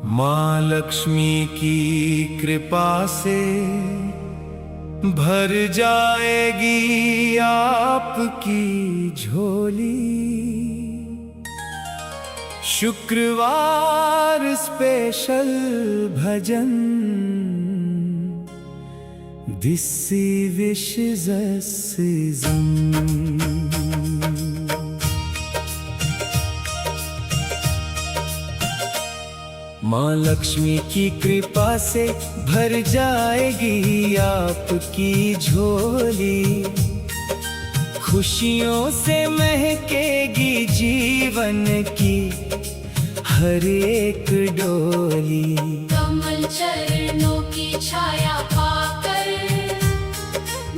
माँ लक्ष्मी की कृपा से भर जाएगी आपकी झोली। शुक्रवार स्पेशल भजन, दिस विशेष सीजन। माँ लक्ष्मी की कृपा से भर जाएगी आपकी झोली। खुशियों से महकेगी जीवन की हर एक डोली। कमल चरणों की छाया पाकर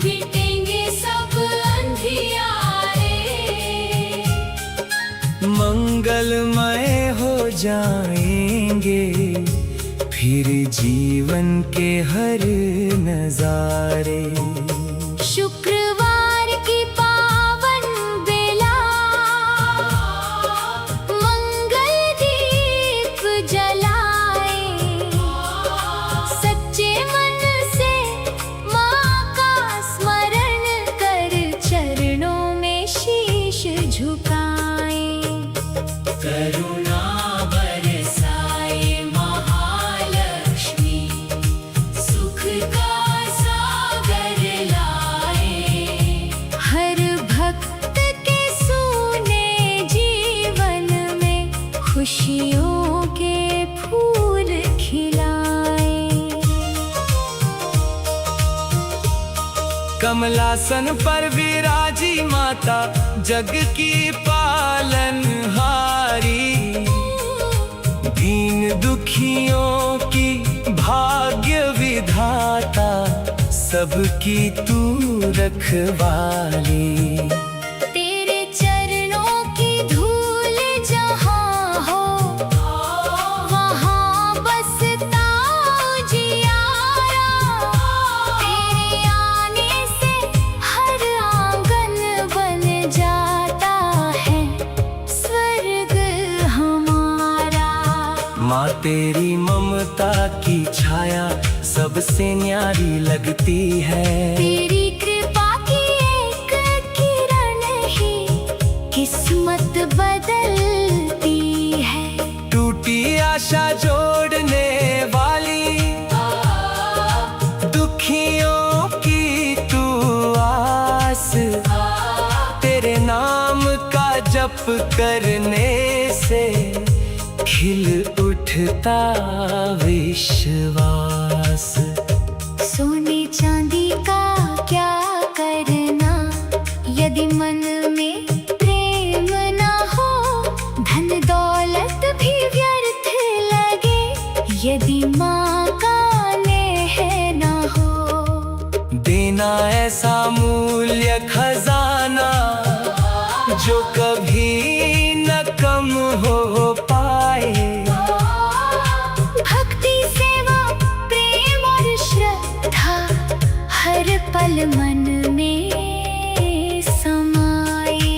मिटेंगे सब अंधियारे। मंगलमय हो जाएंगे फिर जीवन के हर नजारे। शुक्रवार की पावन बेला, मंगल दीप जलाए। सच्चे मन से माँ का स्मरण कर चरणों में शीश झुकाए। करुणा बरसाए महालक्ष्मी, सुख का सागर लाए। हर भक्त के सूने जीवन में खुशियों के फूल खिलाए। कमलासन पर विराजी माता, जग की पालनहारी। दीन दुखियों की भाग्य विधाता, सबकी तू रखवाली। तेरे चरणों की धूल जहाँ हो, वहाँ बसता उजियारा। तेरे आने से हर आंगन बन जाता है स्वर्ग हमारा। माँ तेरी ममता की छाया सबसे न्यारी लगती है। तेरी कृपा की एक किरण ही किस्मत बदलती है। टूटी आशा जोड़ने वाली, दुखियों की तू आस। तेरे नाम का जप करने से खिल उठता विश्वास। सोने चांदी का क्या करना, यदि मन में प्रेम ना हो। धन दौलत भी व्यर्थ लगे, यदि माँ का नेह ना हो। देना ऐसा मूल्य खजाना, जो कभी न कम हो पाए। भक्ति सेवा प्रेम और श्रद्धा हर पल मन में समाए।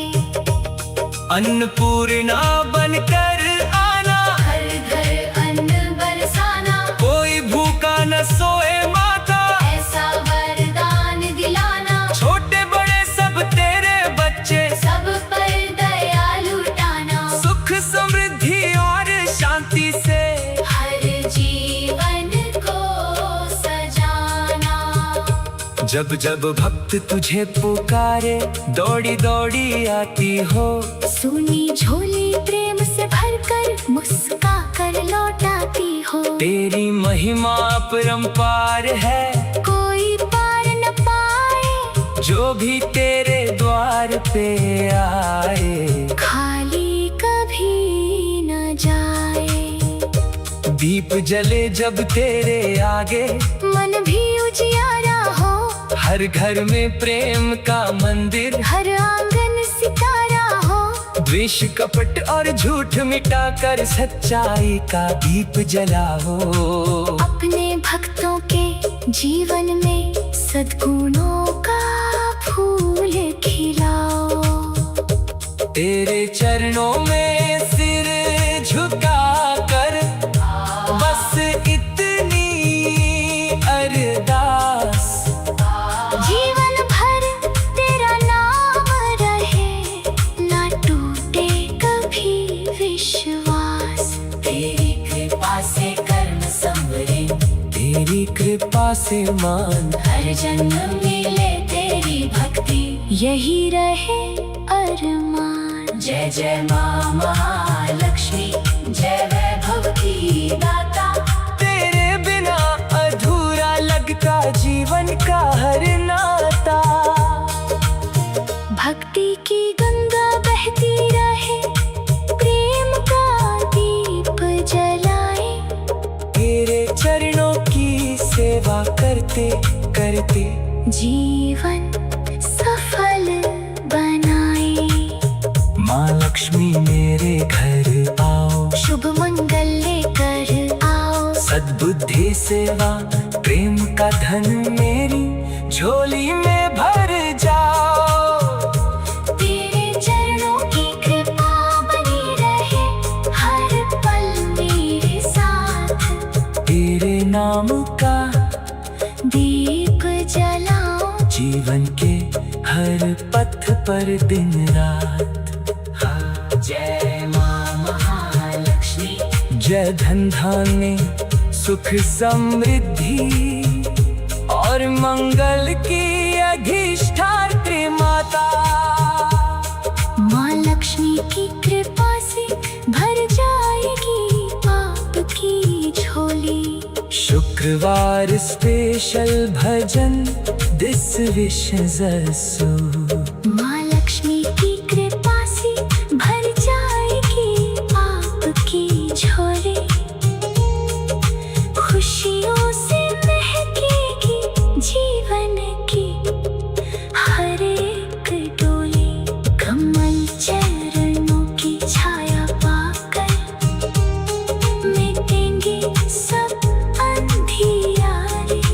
अन्नपूर्णा बनकर आना, हर घर अन्न बरसाना। कोई भूखा न सोए माता, ऐसा वरदान दिलाना। छोटे बड़े सब तेरे बच्चे, सब पर दया लुटाना। सुख समृद्धि और शांति से हर जीवन को सजाना। जब जब भक्त तुझे पुकारे, दौड़ी दौड़ी आती हो। सुनी झोली प्रेम से भरकर मुस्का कर लौटाती हो। तेरी महिमा अपरंपार है, कोई पार न पाए। जो भी तेरे द्वार पे आए खाली कभी न जाए। दीप जले जब तेरे आगे, मन भी उजियारा हो। हर घर में प्रेम का मंदिर, हर आंगन सितारा हो। द्वेष कपट और झूठ मिटाकर सच्चाई का दीप जलाओ। अपने भक्तों के जीवन में सद्गुणों का फूल खिलाओ। तेरे चरणों में सिर झुका कर से मान। हर जन्म मिले तेरी भक्ति, यही रहे अरमान। जय जय माँ महालक्ष्मी, जय वैभव की दाता। तेरे बिना अधूरा लगता जीवन का हर नाता। भक्ति की गंगा बहती रहे, प्रेम का दीप जलाए। तेरे चरणों की सेवा करते करते जीवन सफल बनाए। माँ लक्ष्मी मेरे घर आओ, शुभ मंगल लेकर आओ। सद्बुद्धि सेवा प्रेम का धन मेरी झोली में भर जाओ। तेरे चरणों की कृपा बनी रहे, हर पल मेरे साथ। तेरे नाम का दीप जलाओ, जीवन के हर पथ पर दिन रात। जय माँ महालक्ष्मी, जय धन धान्य सुख समृद्धि और मंगल की अधिष्ठात्री माता। माँ लक्ष्मी की कृपा से भर जाएगी पाप की झोली। शुक्रवार स्पेशल भजन दिस विश जसु। माँ लक्ष्मी की कृपा से भर जाएगी पाप की झोली। खुशियों से महकेगी जीवन की हर एक डोली। कमल चरणों की छाया पाकर मिटेंगे सब अंधियारे।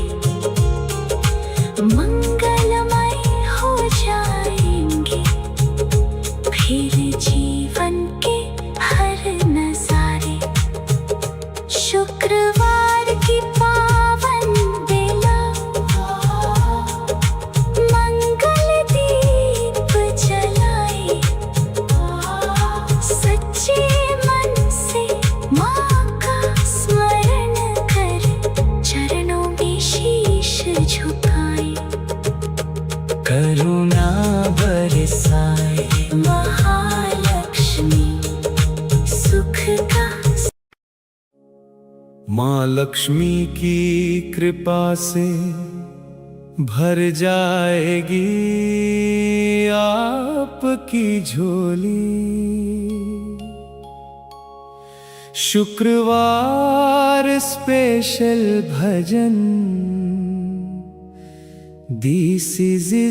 मंगलमय हो जाएंगे फिर जीवन के हर नजारे। शुक्रवार की पावन बेला, मंगल दीप जलाए। सच्चे मन से माँ का स्मरण कर, चरणों में शीश झुकाए। करुणा बरसाए महालक्ष्मी सुख का। माँ लक्ष्मी की कृपा से भर जाएगी आपकी झोली। शुक्रवार स्पेशल भजन दिस इज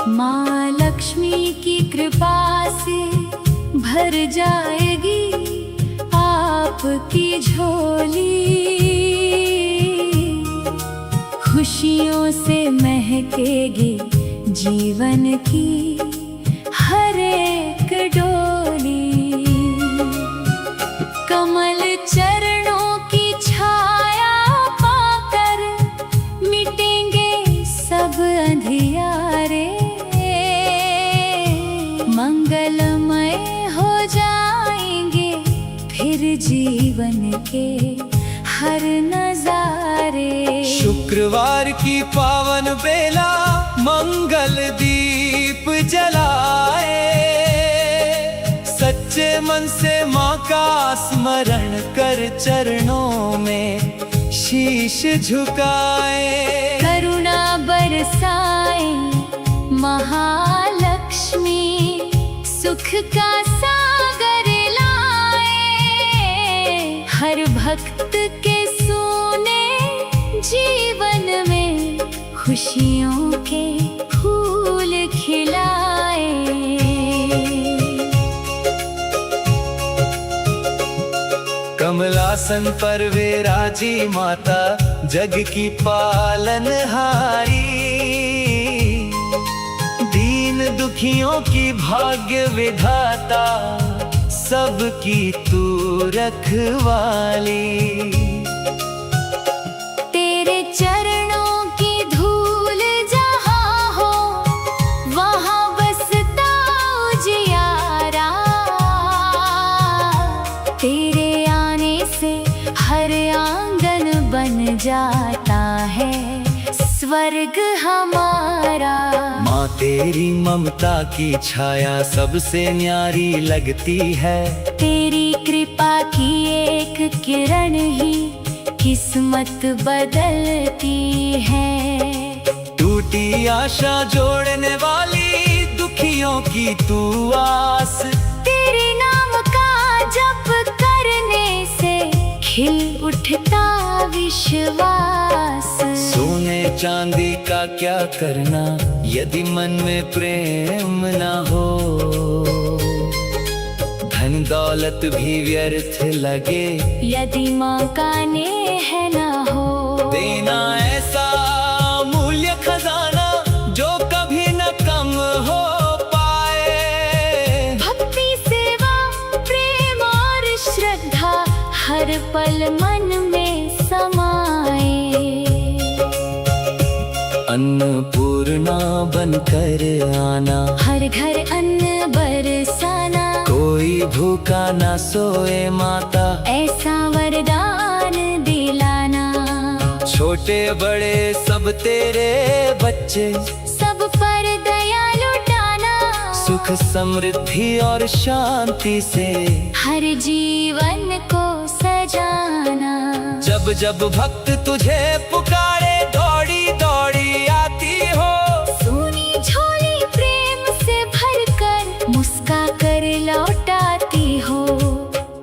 माँ लक्ष्मी की कृपा से भर जाएगी आपकी झोली। खुशियों से महकेगी जीवन की हर एक डोली। कमल चरणों की छाया पाकर मिटेंगे सब अंधियारे। मंगलमय हो जाएंगे फिर जीवन के हर नजारे। शुक्रवार की पावन बेला मंगल दीप जलाए। सच्चे मन से माँ का स्मरण कर, चरणों में शीश झुकाए। करुणा बरसाए महालक्ष्मी, सुख का सागर लाए। हर भक्त के सोने जीवन में खुशियों के फूल खिलाए। कमलासन पर विराजी माता, जग की पालनहारी। दीन दुखियों की भाग्य विधाता, सबकी तू रखवाली। तेरे चरणों की धूल जहाँ हो, वहाँ बसता उजियारा। स्वर्ग हमारा। माँ तेरी ममता की छाया सबसे न्यारी लगती है। तेरी कृपा की एक किरण ही किस्मत बदलती है। टूटी आशा जोड़ने वाली दुखियों की तू आस। तेरे नाम का जप करने से खिल उठता विश्वास। सोने चांदी का क्या करना यदि मन में प्रेम ना हो। धन दौलत भी व्यर्थ लगे यदि माँ का नेह न हो। देना ऐसा मूल्य खजाना जो कभी न कम हो पाए। भक्ति सेवा प्रेम और श्रद्धा हर पल मन में समाए। अन्नपूर्णा बनकर आना हर घर अन्न बरसाना। कोई भूखा ना सोए माता ऐसा वरदान दिलाना। छोटे बड़े सब तेरे बच्चे सब पर दया लुटाना। सुख समृद्धि और शांति से हर जीवन को सजाना। जब जब भक्त तुझे पुकारे दौड़ी दौड़ी आती हो। सोनी झोली प्रेम से भरकर मुस्का कर लौटाती हो।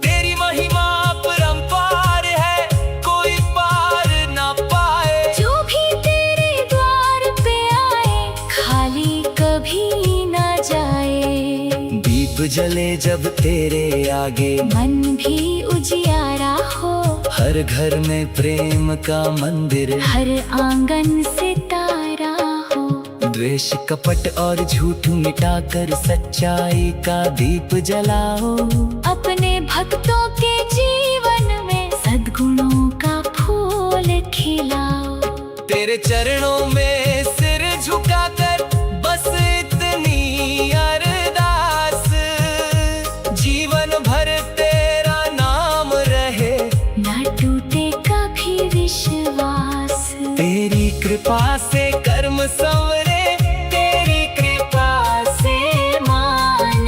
तेरी महिमा परंपार है कोई पार ना पाए। जो भी तेरे द्वार पे आए खाली कभी ना जाए। दीप जले जब तेरे आगे मन भी उजियारा हो। हर घर में प्रेम का मंदिर हर आंगन सितारा हो। द्वेष कपट और झूठ मिटाकर सच्चाई का दीप जलाओ। अपने भक्तों के जीवन में सद्गुणों का फूल खिलाओ। तेरे चरणों में सिर झुकाकर बस इतनी अरदास। जीवन भर तेरा नाम रहे न टूटे कभी विश्वास। तेरी कृपा से कर्म संवरे तेरी कृपा से मान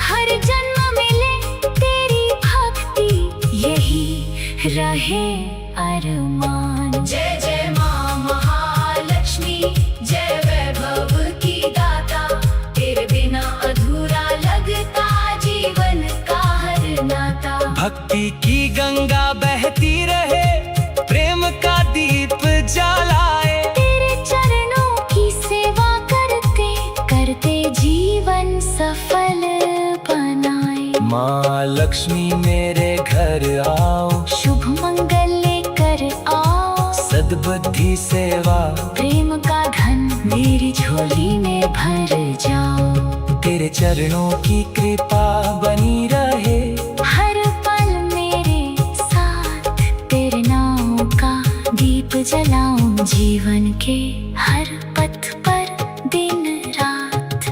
हर जन्म मिले तेरी भक्ति यही रहे अरमान। जय जय माँ महालक्ष्मी जय वैभव की दाता। तेरे बिना अधूरा लगता जीवन का हर नाता। भक्ति की गंगा बहती रहे प्रेम का दीप जलाए। तेरे चरणों की सेवा करते करते जीवन सफल बनाए। माँ लक्ष्मी मेरे घर आओ शुभ मंगल लेकर आओ। सद्बुद्धि सेवा प्रेम का धन मेरी झोली में भर जाओ। तेरे चरणों की कृपा बनी रहे हर पल मेरे साथ। तेरे नाम का दीप जलाऊं जीवन के हर पथ पर दिन रात।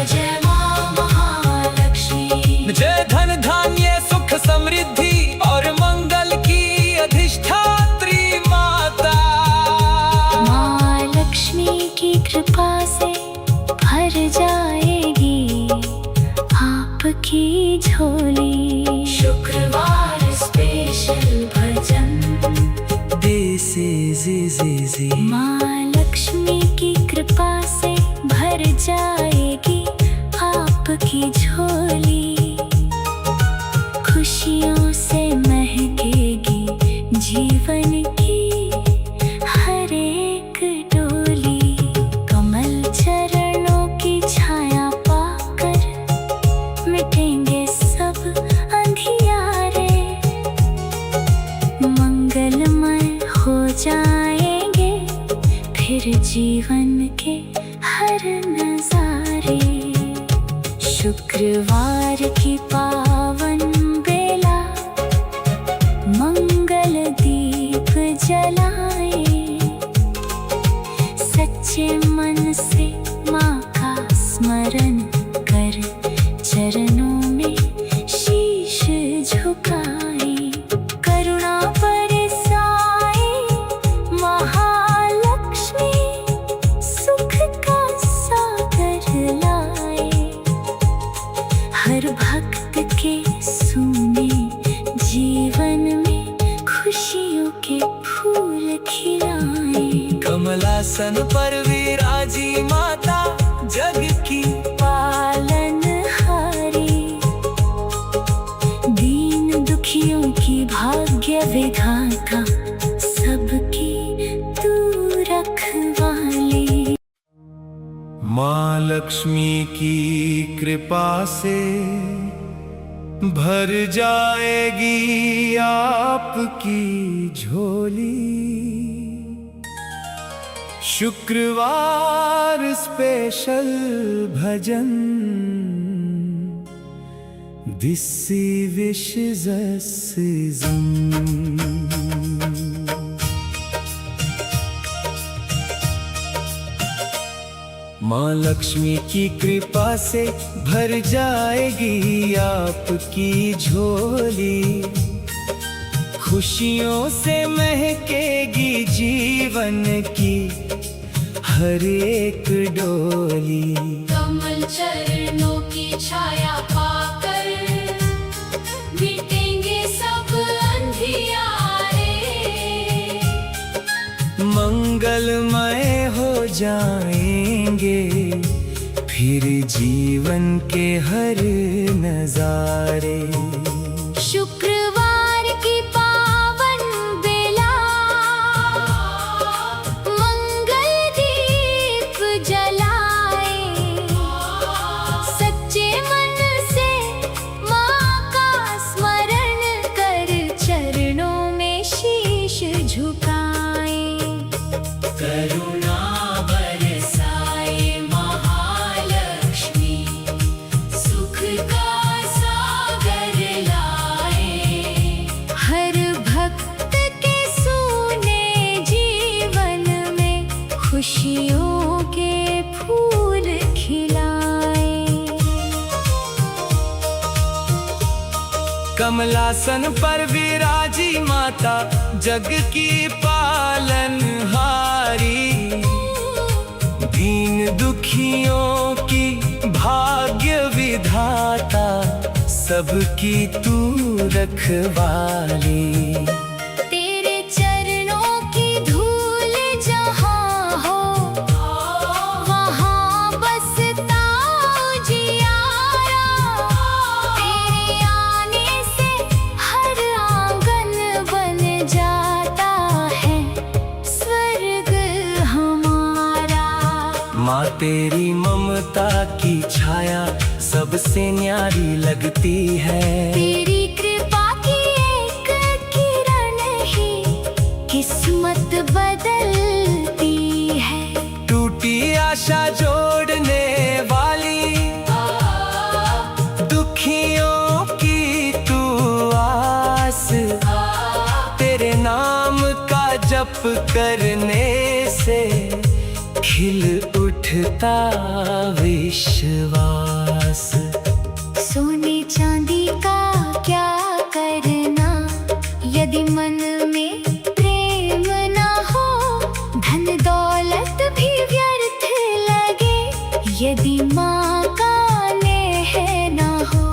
जय माँ महालक्ष्मी। जय धन धान्य सुख समृद्धि और मंगल की अधिष्ठात्री माता। माँ लक्ष्मी की कृपा से भर जाएगी आपकी झोली। शुक्रवार स्पेशल भजन। माँ लक्ष्मी की कृपा से भर जाएगी आपकी झोली। खुशियों से महकेगी जीवन की हर एक डोली। कमल चरणों की छाया पाकर मिटेंगे सब अंधियारे। मंगलमय हो जाएंगे फिर जीवन के हर नजारे। शुक्रवार की पावन बेला मंगल दीप जलाए। सच्चे मन से माँ का स्मरण कर चरणों में शीश झुकाए। करुणा बरसाए महालक्ष्मी सिंहासन पर विराजी माता जग की पालनहारी, दीन दुखियों की भाग्य विधाता, सबकी तू रखवाली। माँ लक्ष्मी की कृपा से भर जाएगी आपकी झोली। शुक्रवार स्पेशल भजन, दिस विशेष सीजन। माँ लक्ष्मी की कृपा से भर जाएगी आपकी झोली। खुशियों से महकेगी जीवन की हर एक डोली। कमल चरणों की छाया पाकर मिटेंगे सब अंधियारे, मंगलमय हो जाएंगे फिर जीवन के हर नजारे। शुक्रवार की पावन बेला, मंगल दीप जलाए, सच्चे मन से माँ का स्मरण कर चरणों में शीश झुकाए। करुणा बरसाए महालक्ष्मी, सुख का सागर लाए, हर भक्त के सूने जीवन में खुशियों के फूल खिलाए। कमलासन पर विराजी माता जग की पालनहारी, दीन दुखियों की भाग्य विधाता, सबकी तू रखवाली। तेरे चरणों की धूल जहाँ हो, वहाँ बसता उजियारा। तेरे आने से हर आंगन बन जाता है स्वर्ग हमारा। माँ तेरी ममता की छाया सबसे न्यारी लगती है। तेरी कृपा की एक किरण ही किस्मत बदलती है। टूटी आशा जोड़ने वाली, दुखियों की तू आस, तेरे नाम का जप करने से खिल उठता विश्वास। सोने चांदी का क्या करना, यदि मन में प्रेम ना हो। धन दौलत भी व्यर्थ लगे, यदि माँ का नेह ना हो।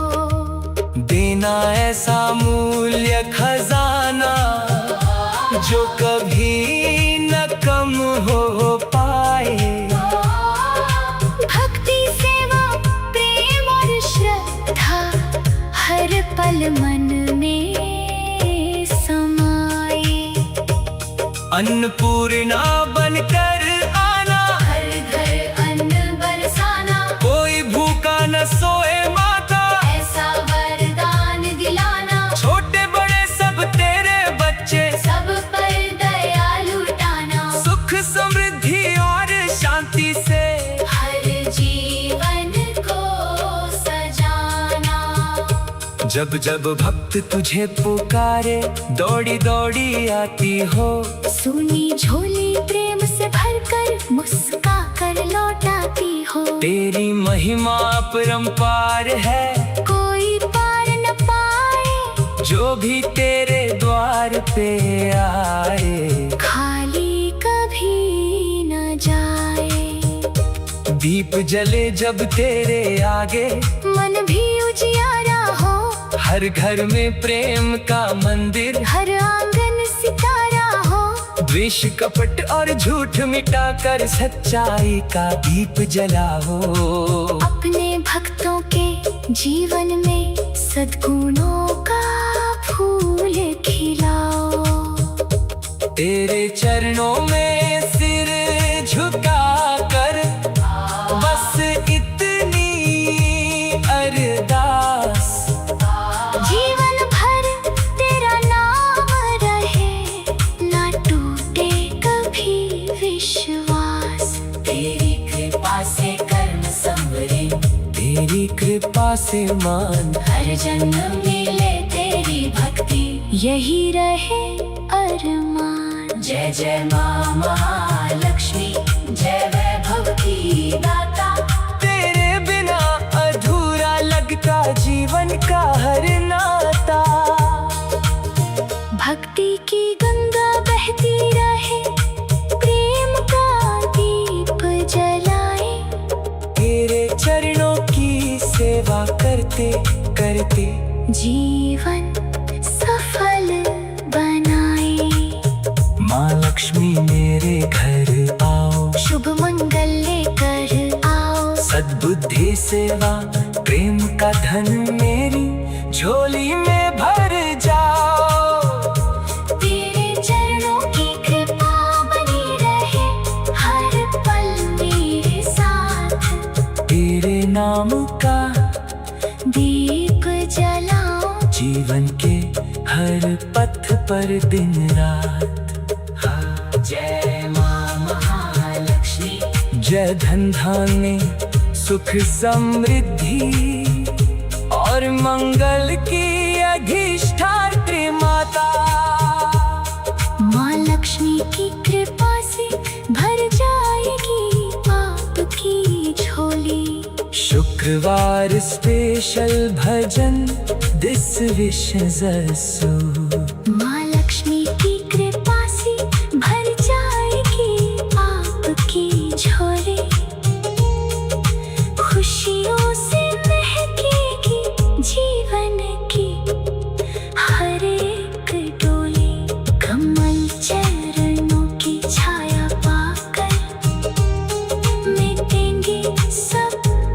देना ऐसा मूल्य खजाना जो कभी न कम हो पाए। भक्ति सेवा प्रेम और श्रद्धा हर पल मन में समाए। अन्नपूर्णा बनकर आना, हर घर अन्न बरसाना, कोई भूखा न सोए माता, ऐसा वरदान दिलाना। छोटे बड़े सब तेरे बच्चे, सब पर दया लुटाना। सुख समृद्धि और शांति से हर जीवन को सजाना। जब जब भक्त तुझे पुकारे, दौड़ी दौड़ी आती हो। सुनी झोली प्रेम से भरकर मुस्का कर लौटाती हो। तेरी महिमा अपरंपार है, कोई पार न पाए। जो भी तेरे द्वार पे आए खाली कभी न जाए। दीप जले जब तेरे आगे, मन भी उजियारा हो। हर घर में प्रेम का मंदिर, हर आंगन सितारा हो। द्वेष कपट और झूठ मिटाकर सच्चाई का दीप जलाओ। अपने भक्तों के जीवन में सद्गुणों का फूल खिलाओ। तेरे चरणों में सिर झुका कर बस इतनी अरदास। जीवन भर तेरा नाम रहे, ना टूटे कभी विश्वास। तेरी कृपा से कर्म संवरे, तेरी कृपा से मान, हर जन्म मिले तेरी भक्ति, यही रहे अरमान। जय जय माँ महालक्ष्मी, जय वैभव की दाता। तेरे बिना अधूरा लगता जीवन का हर नाता। भक्ति की गंगा बहती रहे, प्रेम का दीप जलाए। तेरे चरणों की सेवा करते करते जीवन सफल बनाए। माँ लक्ष्मी मेरे घर आओ, शुभ मंगल लेकर आओ। सद्बुद्धि सेवा प्रेम का धन मेरी झोली में भर जाओ। तेरे चरणों की कृपा बनी रहे, हर पल मेरे साथ। तेरे नाम का दीप जलाओ, जीवन के हर पथ पर दिन रात। जय माँ महालक्ष्मी, जय धन धान्य सुख समृद्धि और मंगल की अधिष्ठात्री माता। माँ लक्ष्मी की कृपा से भर जाएगी आपकी झोली। शुक्रवार स्पेशल भजन दिस विश जसु। माँ लक्ष्मी की कृपा से भर जाएगी आपकी झोली। खुशियों से महकेगी जीवन की हर एक डोली। कमल चरणों की छाया पाकर मिटेंगे सब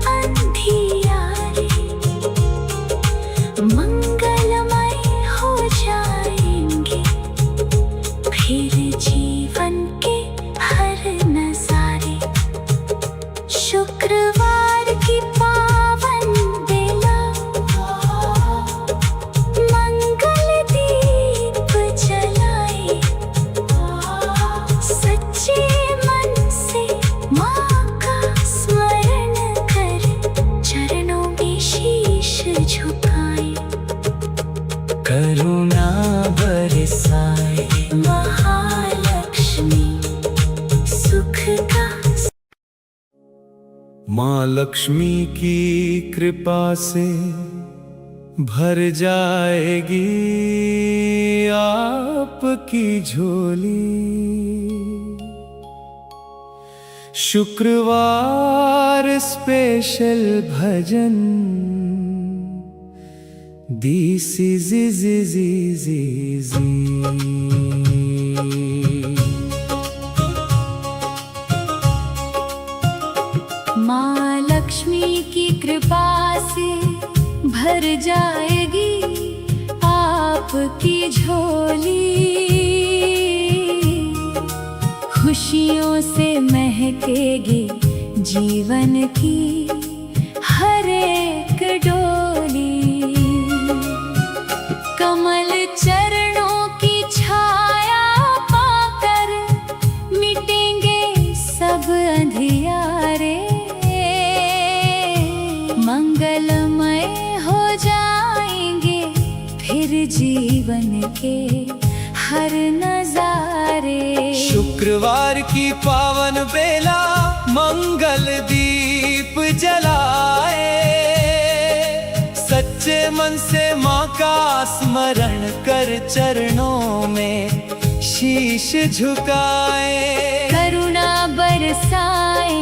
अंधियारे। मंगलमय हो जाएंगे फिर जीवन के हर नजारे। शुक्रवार की पावन बेला, मंगल दीप जलाए। सच्चे मन से माँ का स्मरण कर, चरणों में शीश झुकाए। करुणा बरसाए महालक्ष्मी सुख का। माँ लक्ष्मी की कृपा से भर जाएगी आपकी झोली। शुक्रवार स्पेशल भजन दिस माँ लक्ष्मी की कृपा से भर जाएगी आपकी झोली। खुशियों से महकेगी जीवन की हर एक डोली। कमल चरणों की छाया पाकर मिटेंगे सब अंधियारे। मंगलमय हो जाएंगे फिर जीवन के हर नजारे। शुक्रवार की पावन बेला मंगल दीप जलाए। सच्चे मन से माँ का स्मरण कर चरणों में शीश झुकाए। करुणा बरसाए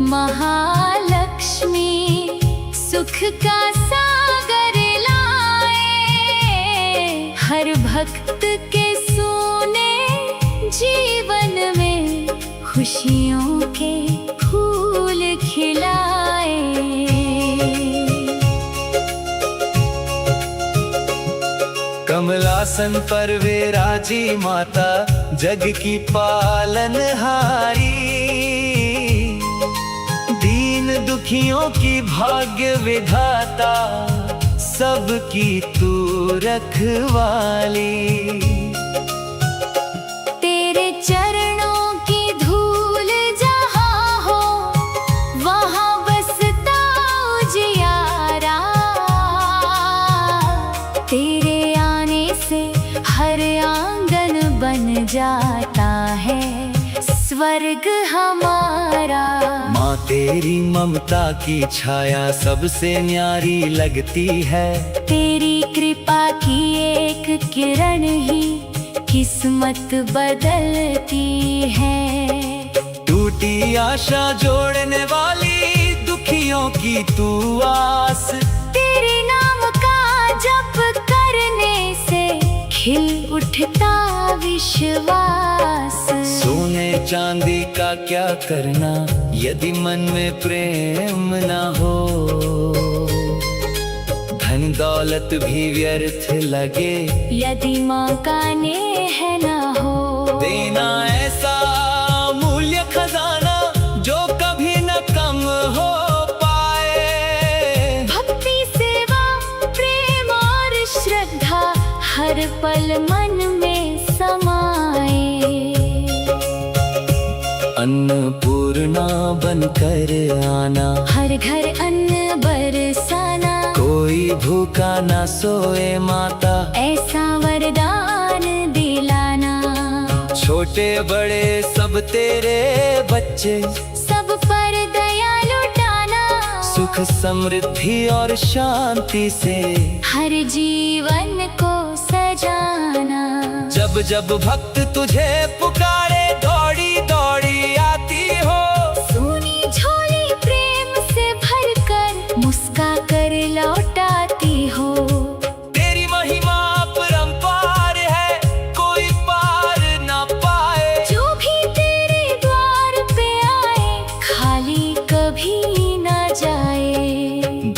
महालक्ष्मी सुख का सागर लाए। हर भक्त के सोने जी खुशियों के फूल खिलाए। कमलासन पर विराजी माता जग की पालनहारी, दीन दुखियों की भाग्य विधाता सबकी तू रखवाली। तेरे चरणों की धूल जहाँ हो वहाँ बसता उजियारा। तेरे आने से हर आंगन बन जाता है स्वर्ग हमारा। माँ तेरी ममता की छाया सबसे न्यारी लगती है। तेरी कृपा की एक किरण ही किस्मत बदलती है। टूटी आशा जोड़ने वाली दुखियों की तू आस। तेरे नाम का जप करने से खिल उठता विश्वास। सोने चांदी का क्या करना यदि मन में प्रेम ना हो। धन दौलत भी व्यर्थ लगे यदि माँ का नेह न हो। देना ऐसा मूल्य खजाना जो कभी न कम हो पाए। भक्ति सेवा प्रेम और श्रद्धा हर पल मन में समाए। अन्नपूर्णा बनकर आना, हर घर अन्न बरसाना। कोई भूखा ना सोए माता, ऐसा वरदान दिलाना। छोटे बड़े सब तेरे बच्चे, सब पर दया लुटाना। सुख समृद्धि और शांति से हर जीवन को सजाना। जब जब भक्त तुझे पुकारे दौड़ी दौड़ी आती हो। सोनी झोली प्रेम से भरकर मुस्का कर लौटाती हो। तेरी महिमा परंपार है कोई पार ना पाए। जो भी तेरे द्वार पे आए खाली कभी ना जाए।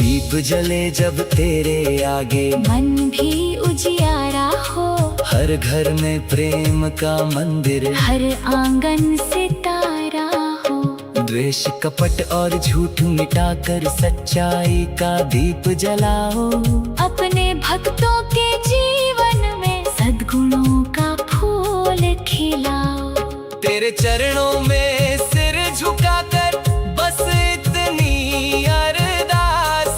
दीप जले जब तेरे आगे मन भी उजियारा हो। हर घर में प्रेम का मंदिर, हर आंगन सितारा हो। द्वेष कपट और झूठ मिटाकर सच्चाई का दीप जलाओ। अपने भक्तों के जीवन में सद्गुणों का फूल खिलाओ। तेरे चरणों में सिर झुकाकर बस इतनी अरदास।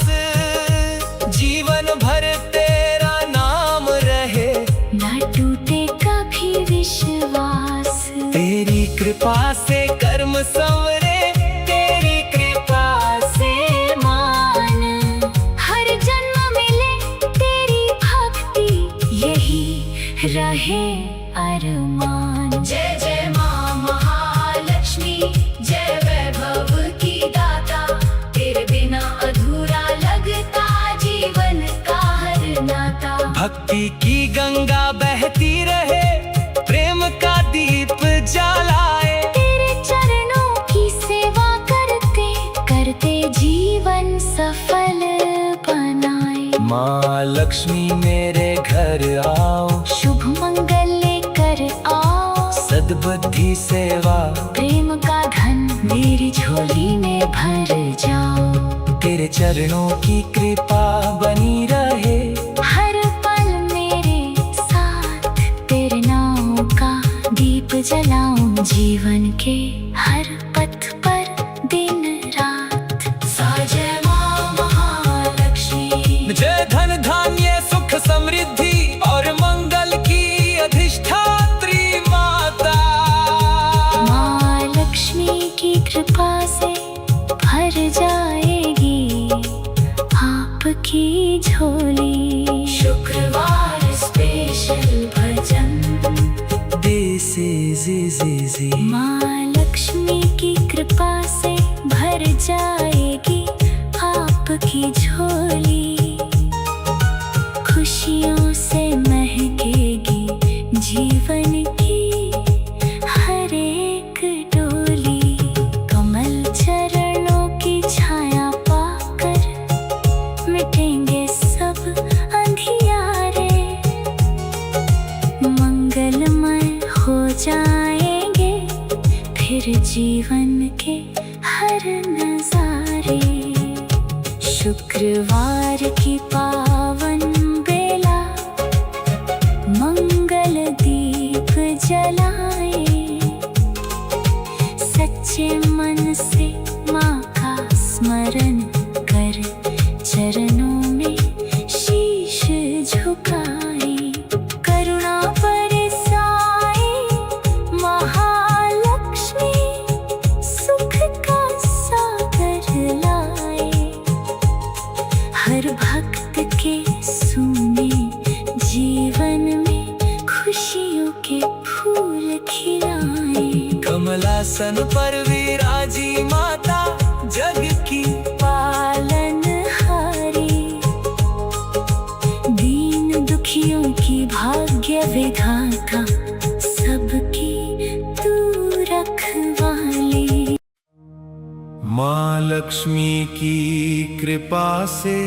जीवन भर तेरा नाम रहे ना टूटे कभी विश्वास। तेरी कृपा से कर्म संवरे, तेरी कृपा से मान हर जन्म मिले तेरी भक्ति यही रहे अरमान। जय जय माँ महालक्ष्मी, जय वैभव की दाता। तेरे बिना अधूरा लगता जीवन का हर नाता। भक्ति की गंगा बहती रहे, प्रेम का दीप जलाए। तेरे चरणों की सेवा करते करते जीवन सफल बनाए। माँ लक्ष्मी मेरे घर आओ, शुभ मंगल लेकर आओ। सद्बुद्धि सेवा प्रेम का धन मेरी झोली में भर जाओ। तेरे चरणों की कृपा बनी रहे। हर पल मेरे साथ तेरे नाम का दीप जलाऊं। जीवन के हर पथ पर दिन रात। जय माँ महालक्ष्मी। जय धन धान्य सुख समृद्धि और मंगल की अधिष्ठात्री माता। माँ लक्ष्मी की कृपा से भर जाएगी आपकी झोली। शुक्रवार स्पेशल भजन। माँ लक्ष्मी की कृपा से भर जाएगी आपकी झोली। खुशियों से महकेगी जीवन की हर एक डोली। शुक्रवार की पावन बेला मंगल दीप जलाए, सच्चे मन से माँ का स्मरण कर चरणों में शीश झुकाए। करुणा बरसाए महालक्ष्मी, सुख का सागर लाए। हर भक्त के सुने जीवन में खुशियों के फूल खिलाए। कमलासन पर विराजी माता जग की पालनहारी, दीन दुखियों की भाग्य विधाता, सबकी तू रखवाली। माँ लक्ष्मी की कृपा से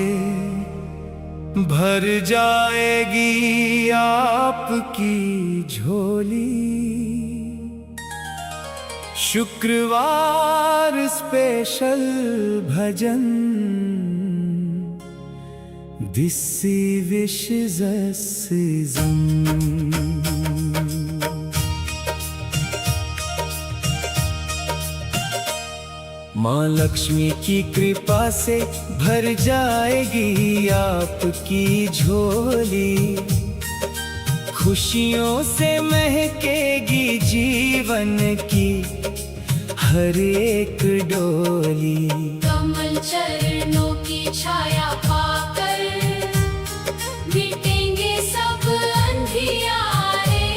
भर जाएगी आपकी झोली। शुक्रवार स्पेशल भजन, दिस विशेष सीजन। माँ लक्ष्मी की कृपा से भर जाएगी आपकी झोली। खुशियों से महकेगी जीवन की हर एक डोली। कमल चरणों की छाया पाकर मिटेंगे सब अंधियारे,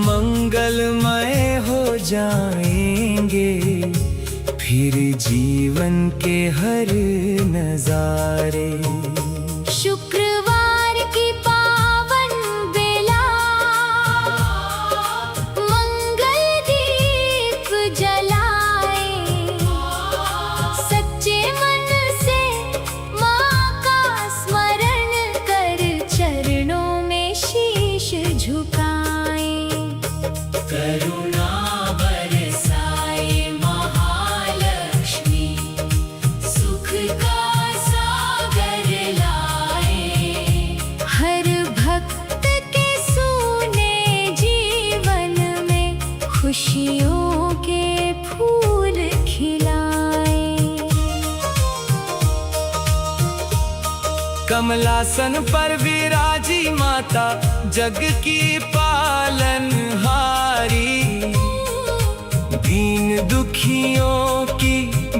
मंगलमय हो जाएंगे फिर जीवन के हर नजारे। शुक्रवार की पावन बेला मंगल दीप जलाए, सच्चे मन से माँ का स्मरण कर चरणों में शीश झुकाए। करुणा बरसाए महालक्ष्मी, सुख का सागर लाए। हर भक्त के सुने जीवन में खुशियों के फूल खिलाए। कमलासन पर विराजी माता जग की पालनहारी, दीन दुखियों की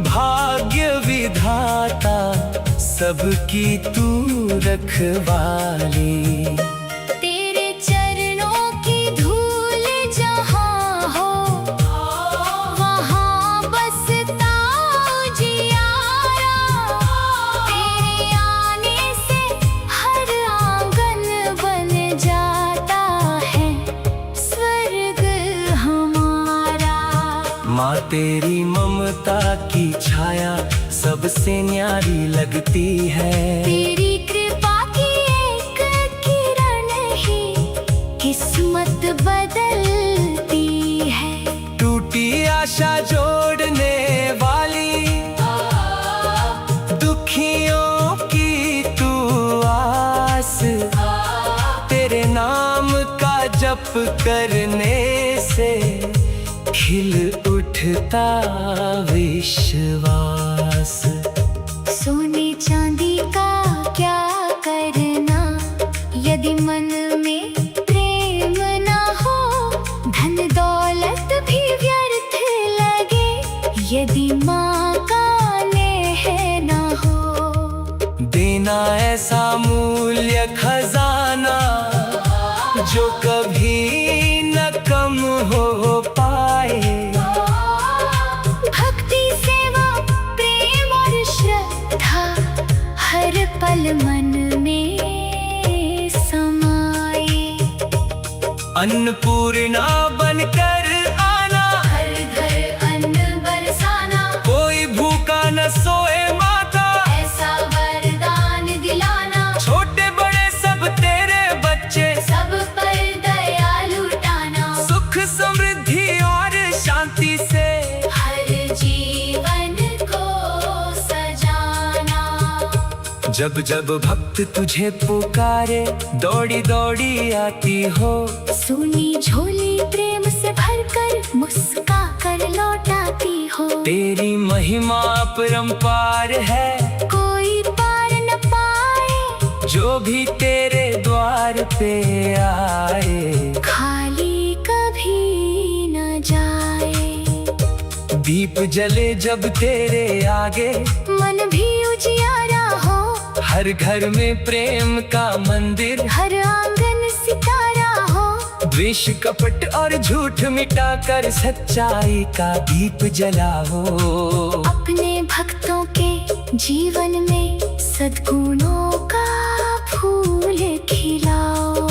भाग्य विधाता, सबकी तू रखवाली। तेरे चरणों की धूल जहाँ हो वहाँ बसता उजियारा। तेरे आने से हर आंगन बन जाता है स्वर्ग हमारा। माँ तेरी ममता की छाया सबसे न्यारी लगती है। तेरी कृपा की एक किरण ही किस्मत बदलती है। टूटी आशा जोड़ने वाली, दुखियों की तू आस, तेरे नाम का जप करने से खिल उठता विश्वास। सोने चांदी का क्या करना यदि मन में प्रेम ना हो। धन दौलत भी व्यर्थ लगे यदि माँ का नेह ना हो। देना ऐसा मूल्य खजाना जो कभी न कम हो पाए। भक्ति सेवा प्रेम और श्रद्धा हर पल मन में समाए। अन्नपूर्णा बनकर आना, हर घर अन्न बरसाना। कोई भूखा न सोए माता, ऐसा वरदान दिलाना। छोटे बड़े सब तेरे बच्चे, सब पर दया लुटाना। सुख समृद्धि और शांति से हर जीवन को जब जब भक्त तुझे पुकारे दौड़ी दौड़ी आती हो। सुनी झोली प्रेम से भरकर मुस्का कर लौटाती हो। तेरी महिमा अपरंपार है, कोई पार न पाए, जो भी तेरे द्वार पे आए खाली कभी न जाए। दीप जले जब तेरे आगे, मन भी उजियारा हो। हर घर में प्रेम का मंदिर, हर आंगन सितारा हो। द्वेष कपट और झूठ मिटाकर सच्चाई का दीप जलाओ। अपने भक्तों के जीवन में सद्गुणों का फूल खिलाओ।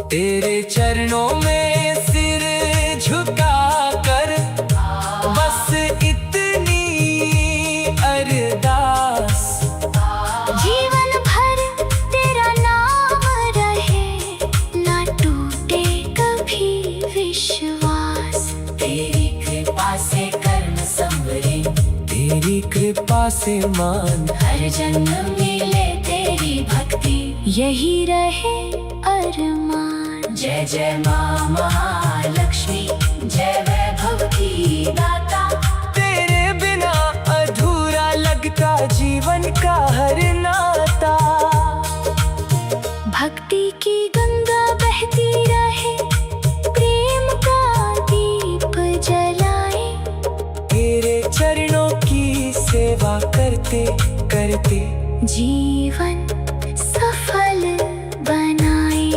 तेरे चरणों में सिर झुका कर बस इतनी अरदास। जीवन भर तेरा नाम रहे, ना टूटे कभी विश्वास। तेरी कृपा से कर्म संवरे, तेरी कृपा से मान, हर जन्म मिले तेरी भक्ति, यही रहे अरमान। जय जय माँ महालक्ष्मी, जय वैभव की दाता। तेरे बिना अधूरा लगता जीवन का हर नाता। भक्ति की गंगा बहती रहे, प्रेम का दीप जलाए। तेरे चरणों की सेवा करते करते जीवन सफल बनाए।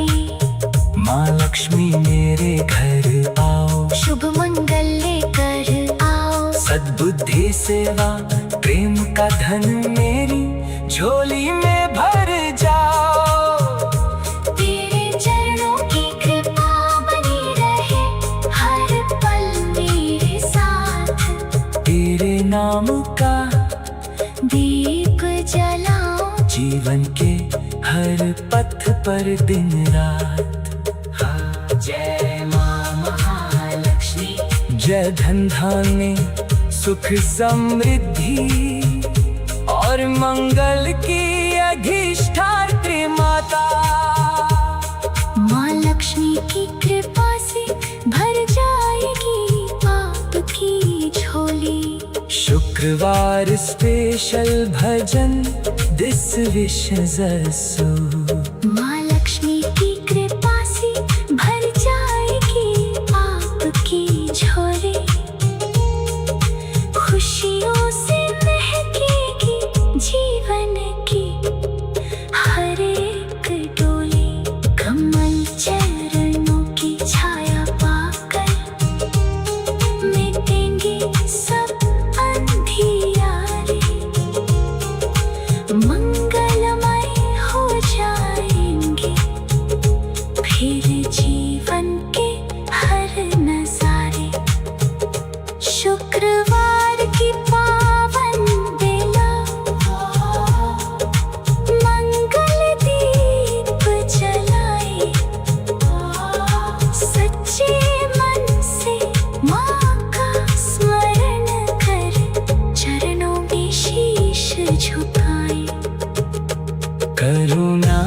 माँ लक्ष्मी मेरे घर आओ, शुभ मंगल लेकर आओ। सद्बुद्धि सेवा प्रेम का धन मेरी झोली में भर जाओ। तेरे चरणों की कृपा बनी रहे, हर पल मेरे साथ। तेरे नाम का दीप जलाओ। जीवन के हर पथ पर दिन रात। जय माँ महालक्ष्मी, जय धन धान्य सुख समृद्धि और मंगल की अधिष्ठात्री माता। माँ लक्ष्मी की कृपा से भर जाएगी पाप की झोली। शुक्रवार स्पेशल भजन दिस विश जसु। माँ लक्ष्मी की कृपा से भर जाएगी पाप की झोली। खुशियों से महकेगी जीवन की हर एक डोली। कमल चरणों की छाया पाकर मिटेंगे सब अंधियारे। मंगलमय हो जाएंगे फिर जीवन के हर नजारे। शुक्रवार की पावन बेला, मंगल दीप जलाए। सच्चे मन से माँ का स्मरण कर, चरणों में शीश झुकाए। करुणा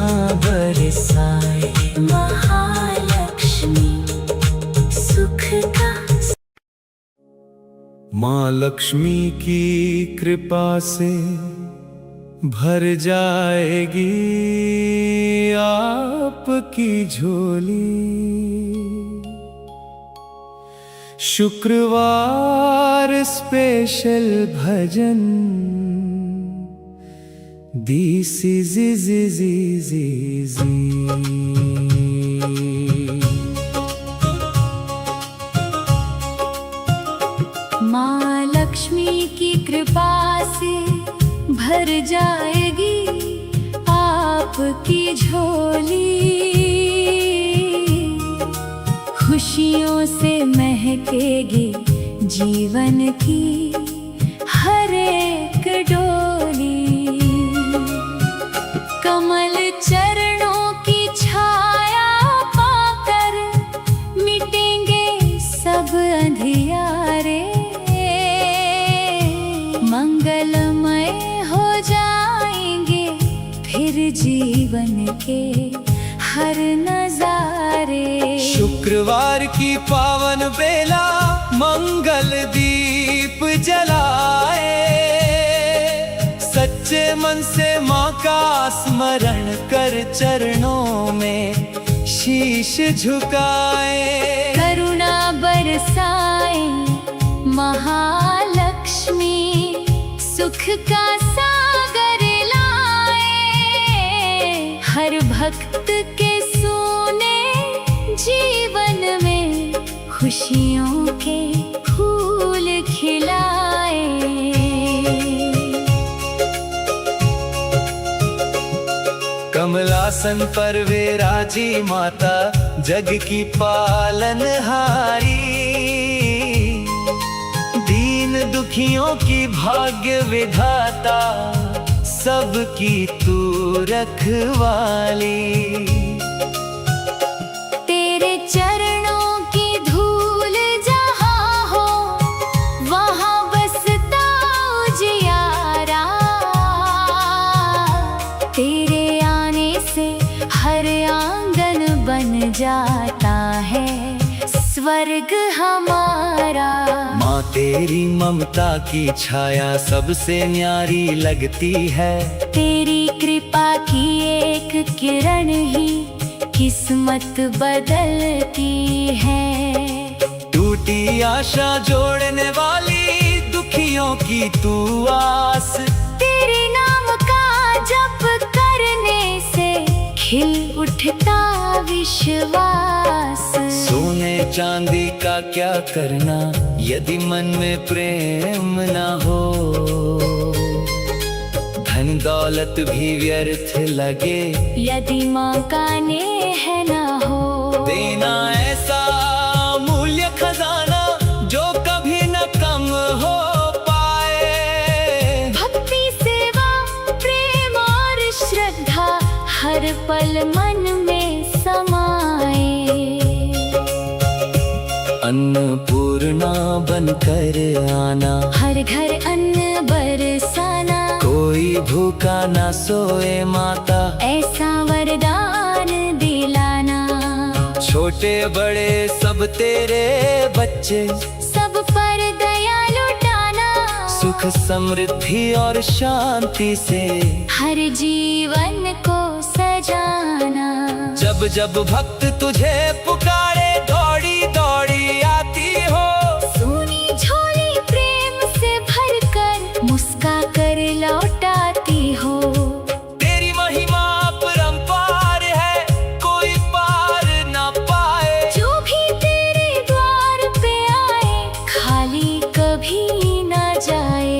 बरसाए महालक्ष्मी सुख का। माँ लक्ष्मी की कृपा से भर जाएगी आपकी झोली। शुक्रवार स्पेशल भजन दी सी जी जी जी जी जी। माँ लक्ष्मी की कृपा से भर जाएगी आपकी झोली। खुशियों से महकेगी जीवन की हर एक डोली। कमल चरणों की छाया पाकर मिटेंगे सब अंधियारे। मंगलमय हो जाएंगे के हर नजारे। शुक्रवार की पावन बेला मंगल दीप जलाए, सच्चे मन से माँ का स्मरण कर चरणों में शीश झुकाए। करुणा बरसाए महालक्ष्मी, सुख का सागर लाए। हर भक्त के सोने जीवन में खुशियों के फूल खिलाए। कमलासन पर विराजी माता, जग की पालनहारी। दीन दुखियों की भाग्य विधाता, सबकी तू रखवाली। तेरे चरणों की धूल जहाँ हो, वहाँ बसता उजियारा। तेरे आने से हर आंगन बन जाता है स्वर्ग हमारा। माँ तेरी ममता की छाया सबसे न्यारी लगती है। तेरी कृपा की एक किरण ही किस्मत बदलती है। टूटी आशा जोड़ने वाली, दुखियों की तू आस। तेरे नाम का जप करने से खिल उठता विश्वास। सोने चांदी का क्या करना, यदि मन में प्रेम ना हो। धन दौलत भी व्यर्थ लगे, यदि माँ का नेह ना हो। देना ऐसा मूल्य खजाना, जो कभी न कम हो पाए। भक्ति सेवा प्रेम और श्रद्धा हर पल मन में समाए। अन्नपूर्णा बनकर आना, हर घर अन्न बरसाना। कोई भूखा ना सोए माता, ऐसा वरदान दिलाना। छोटे बड़े सब तेरे बच्चे, सब पर दया लुटाना। सुख समृद्धि और शांति से हर जीवन को सजाना। जब जब भक्त तुझे पुकारे, दौड़ी दौड़ी आती हो। सोनी झोली प्रेम से भरकर मुस्का कर लौटाती हो। तेरी महिमा परंपार है, कोई पार ना पाए। जो भी तेरे द्वार पे आए, खाली कभी ना जाए।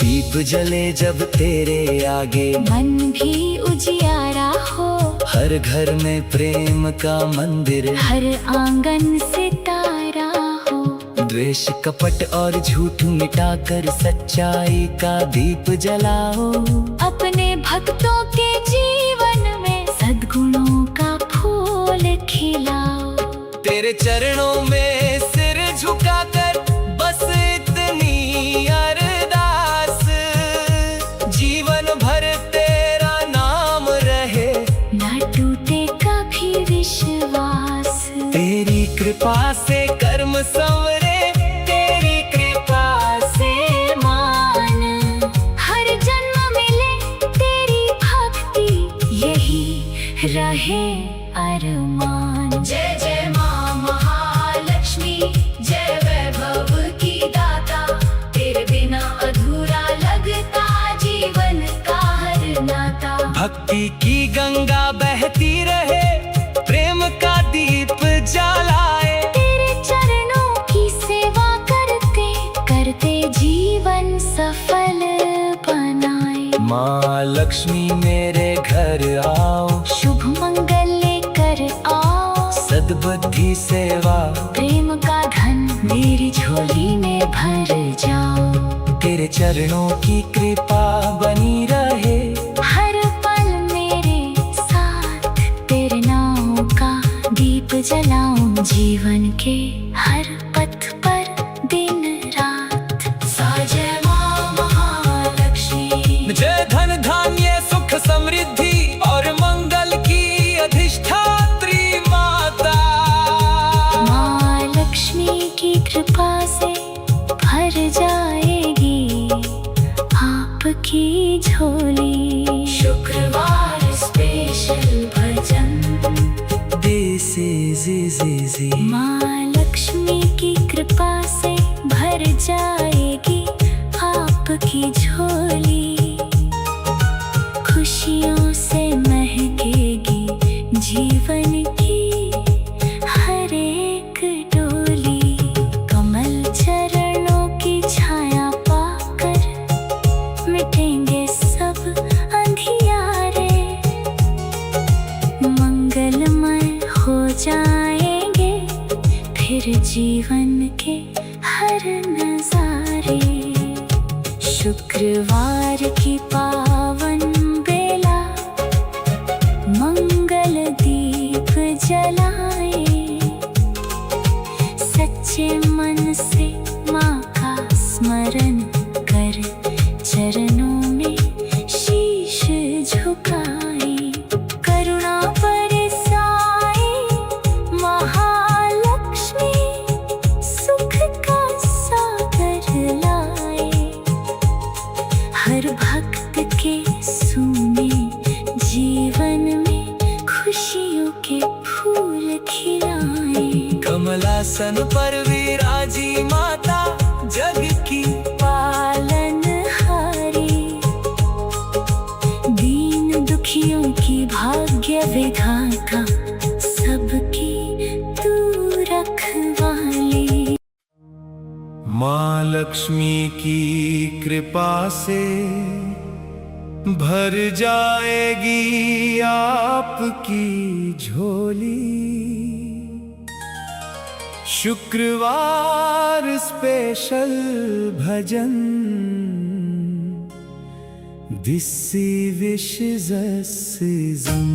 दीप जले जब तेरे आगे, मन भी उजियारा हो। हर घर में प्रेम का मंदिर, हर आंगन सितारा हो। द्वेष कपट और झूठ मिटाकर सच्चाई का दीप जलाओ। अपने भक्तों के जीवन में सद्गुणों का फूल खिलाओ। तेरे चरणों में सिर झुकाकर बस इतनी अरदास, जीवन भर तेरा नाम रहे, न टूटे कभी विश्वास। तेरी कृपा से कर्म संवरे, तेरी कृपा से मान हर जन्म मिले तेरी भक्ति, यही रहे अरमान। जय जय माँ महालक्ष्मी, जय वैभव की दाता। तेरे बिना अधूरा लगता जीवन का हर नाता। भक्ति की गंगा बहती रहे, प्रेम का दीप जलाए। तेरे चरणों की सेवा करते करते जीवन सफल बनाए। माँ लक्ष्मी मेरे घर आओ, शुभ मंगल लेकर आओ। सद्बुद्धि सेवा प्रेम का धन मेरी झोली में भर जाओ। तेरे चरणों की कृपा बनी रहे, हर पल मेरे साथ तेरे नाम का दीप जलाऊं। जीवन के हर पथ पर दिन रात। जय माँ महालक्ष्मी। जय धन धान्य सुख समृद्धि और मंगल झोली। शुक्रवार स्पेशल भजन। माँ लक्ष्मी की कृपा से भर जाएगी आपकी झोली। खुशियों से महकेगी जीवन की हर एक डोली। कमल चरणों की छाया पाकर मिटेंगे सब अंधियारे। मंगलमय हो जाएंगे फिर जीवन के हर नजारे। शुक्रवार की पावन बेला मंगल दीप जलाए। सच्चे मन से माँ का स्मरण कर चरणों में शीश झुकाए। करुणा बरसाए महालक्ष्मी, सुख का सागर लाए। हर भक्त के सूने जीवन में खुशियों के फूल खिलाए। कमलासन पर विराजी माता जग की पालनहारी। दीन दुखियों की भाग्य विधाता, सबकी तू रखवाली। माँ लक्ष्मी की कृपा से भर जाएगी आपकी झोली। शुक्रवार special bhajan. This wishes a season.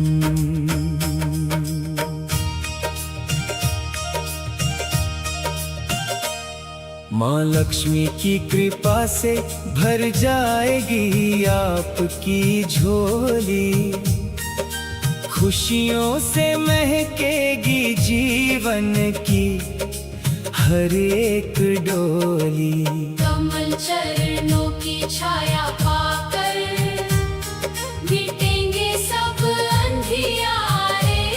माँ लक्ष्मी की कृपा से भर जाएगी आपकी झोली। खुशियों से महकेगी जीवन की हर एक डोली। कमल चरणों की छाया पाकर मिटेंगे सब अंधियारे।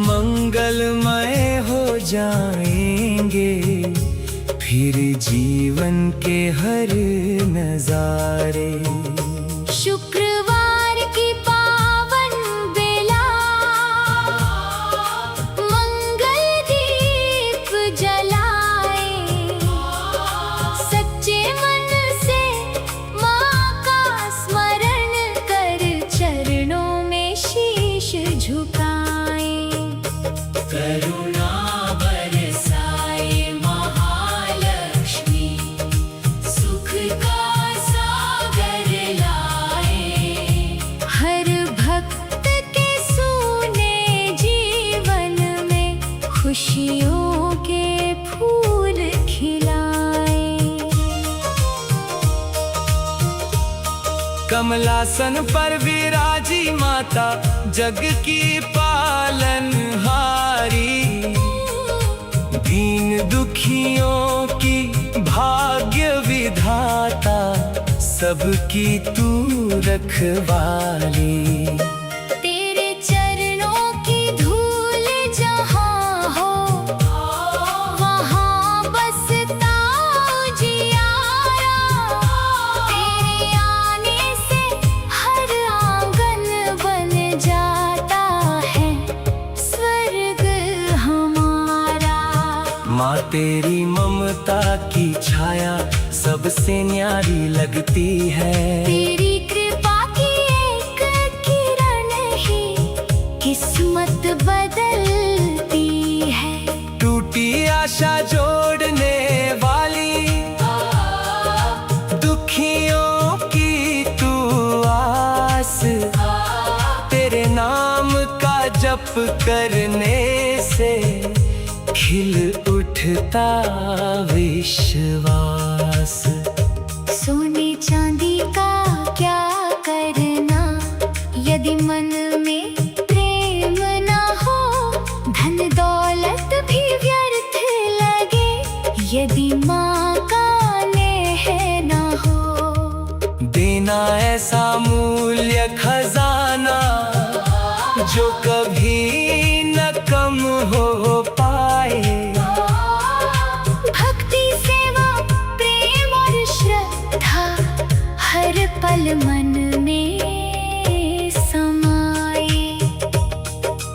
मंगलमय हो जाएंगे फिर जीवन के हर नजारे। शुक्रवार की पावन बेला मंगल दीप जलाए। सच्चे मन से माँ का स्मरण कर चरणों में शीश झुकाए। करुणा बरसाए महालक्ष्मी, सुख का सागर लाए। हर भक्त के सूने जीवन में खुशियों के फूल खिलाए। कमलासन पर विराजी माता जग की पालनहारी। दीन दुखियों की भाग्य विधाता, सबकी तू रखवाली। तेरे चरणों की धूल जहाँ हो वहाँ बसता उजियारा। तेरे आने से हर आंगन बन जाता है स्वर्ग हमारा। माँ तेरी ममता की छाया सबसे न्यारी लगती है। तेरी कृपा की एक किरण ही किस्मत बदलती है। टूटी आशा जोड़ने वाली, दुखियों की तू आस। तेरे नाम का जप करने से खिल उठता विश्वास। सोने चांदी का क्या करना यदि मन में प्रेम ना हो। धन दौलत भी व्यर्थ लगे यदि माँ का नेह ना हो। पल मन में समाए।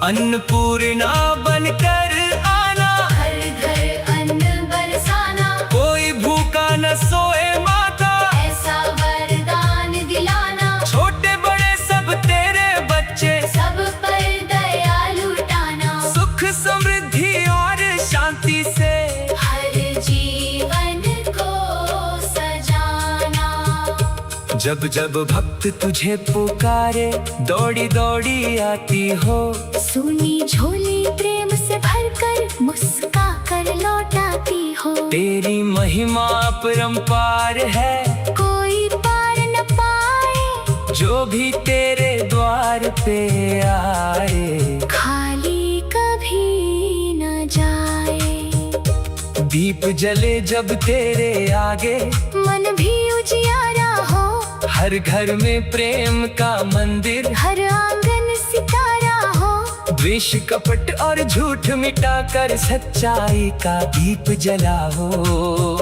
अन्नपूर्णा बनकर आना, हर घर अन्न बरसाना, कोई भूखा न सोए माता, ऐसा वरदान दिलाना। छोटे बड़े सब तेरे बच्चे, सब पर दया लुटाना, सुख समृद्धि और शांति से हर जीवन को सजाना। जब जब भक्त तुझे पुकारे, दौड़ी दौड़ी आती हो, सुनी झोली प्रेम से भरकर मुस्का कर लौटाती हो। तेरी महिमा अपरंपार है, कोई पार न पाए, जो भी तेरे द्वार पे आए खाली कभी न जाए। दीप जले जब तेरे आगे, मन भी उजियारा हो, हर घर में प्रेम का मंदिर, हर आंगन सितारा हो। द्वेष कपट और झूठ मिटाकर सच्चाई का दीप जलाओ।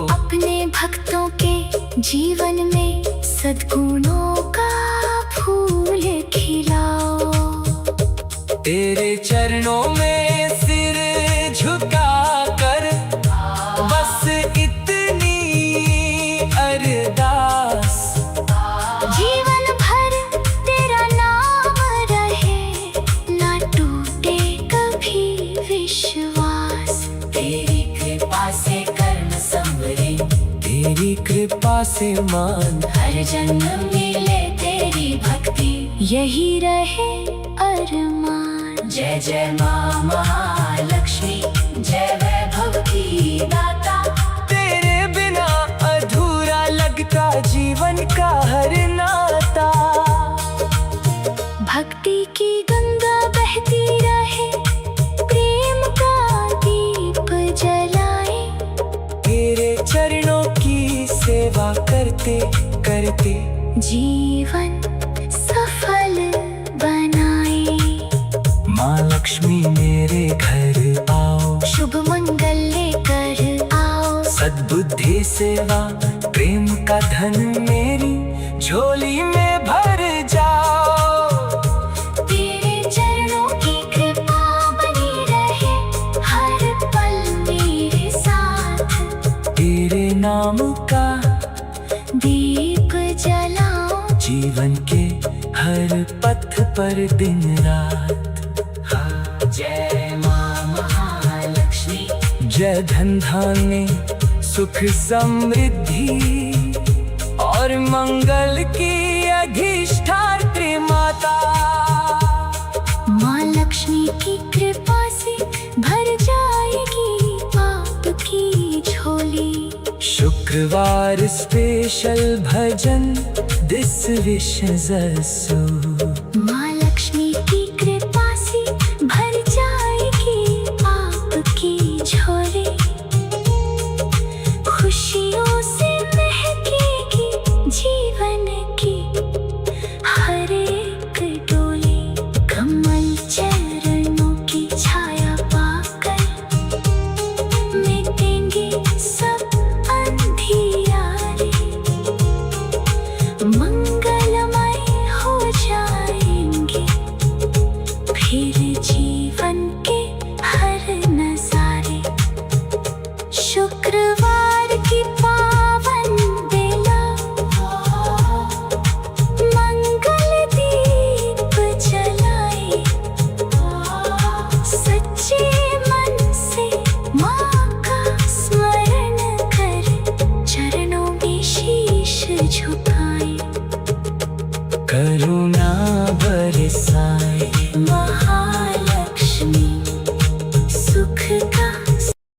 अपने भक्तों के जीवन में सद्गुणों का फूल खिलाओ। तेरे चरणों में सिर झुका कर बस इतनी अरदास, जीवन भर तेरा नाम रहे, ना टूटे कभी विश्वास। तेरी कृपा से कर्म संवरे, तेरी कृपा से मान, हर जन्म मिले तेरी भक्ति, यही रहे अरमान। जय जय माँ महालक्ष्मी, जय वैभव की दाता। तेरे बिना अधूरा लगता जीवन का हर नाता। भक्ति की गंगा बहती रहे, प्रेम का दीप जलाए। तेरे चरणों की सेवा करते करते जीवन सफल बनाए। माँ लक्ष्मी मेरे घर आओ, शुभ मंगल लेकर आओ। सद्बुद्धि सेवा प्रेम का धन मेरी झोली में भर जाओ। तेरे चरणों की कृपा बनी रहे, हर पल मेरे साथ। तेरे नाम का दीप जलाओ, जीवन के हर पथ पर दिन रात। जय माँ महालक्ष्मी, जय धन धान्य सुख समृद्धि और मंगल की अधिष्ठात्री माता। माँ लक्ष्मी की कृपा से भर जाएगी पाप की झोली। शुक्रवार स्पेशल भजन दिस विश जसु। माँ लक्ष्मी की कृपा से भर जाएगी पाप की झोली। खुशियों से महकेगी जीवन की हर एक डोली। कमल चरणों की छाया पाकर मिटेंगे सब अंधियारे। मंगलमय हो जाएंगे फिर जीवन के हर नजारे। शुक्रवार